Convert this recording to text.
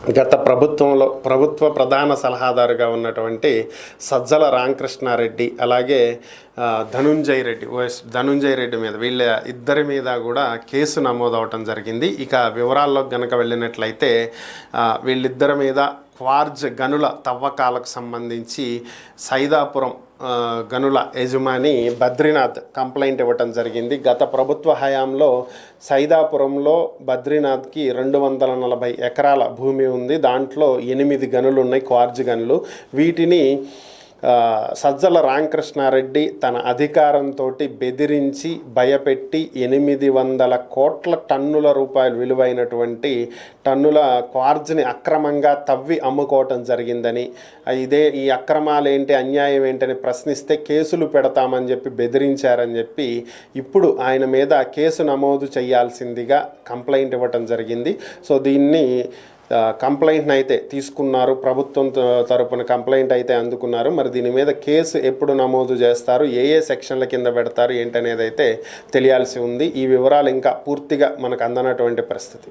గత ప్రభుత్వంలో ప్రభుత్వ ప్రధాన సలహాదారుగా ఉన్నటువంటి సజ్జల రామకృష్ణారెడ్డి, అలాగే ధనుంజయ రెడ్డి మీద, వీళ్ళ ఇద్దరి మీద కూడా కేసు నమోదవటం జరిగింది. ఇక వివరాల్లోకి గనక వెళ్ళినట్లయితే వీళ్ళిద్దరి మీద క్వార్జ్ గనుల తవ్వకాలకు సంబంధించి సైదాపురం గనుల యజమాని బద్రీనాథ్ కంప్లైంట్ ఇవ్వటం జరిగింది. గత ప్రభుత్వ హయాంలో సైదాపురంలో బద్రీనాథ్కి 240 ఎకరాల భూమి ఉంది. దాంట్లో 8 గనులు ఉన్నాయి, క్వార్జ్ గనులు. వీటిని సజ్జల రామకృష్ణారెడ్డి తన అధికారంతో బెదిరించి భయపెట్టి 800 కోట్ల టన్నుల రూపాయలు విలువైనటువంటి టన్నుల క్వార్జ్ని అక్రమంగా తవ్వి అమ్ముకోవటం జరిగిందని, ఈ అక్రమాలు ఏంటి, అన్యాయం ఏంటని ప్రశ్నిస్తే కేసులు పెడతామని చెప్పి బెదిరించారని చెప్పి ఇప్పుడు ఆయన మీద కేసు నమోదు చేయాల్సిందిగా కంప్లైంట్ ఇవ్వటం జరిగింది. సో దీన్ని కంప్లైంట్ని అయితే తీసుకున్నారు, ప్రభుత్వం తరపున కంప్లైంట్ అయితే అందుకున్నారు. మరి దీని మీద కేసు ఎప్పుడు నమోదు చేస్తారు, ఏ సెక్షన్ల కింద పెడతారు ఏంటనేది అయితే తెలియాల్సి ఉంది. ఈ వివరాలు ఇంకా పూర్తిగా మనకు అందనటువంటి పరిస్థితి.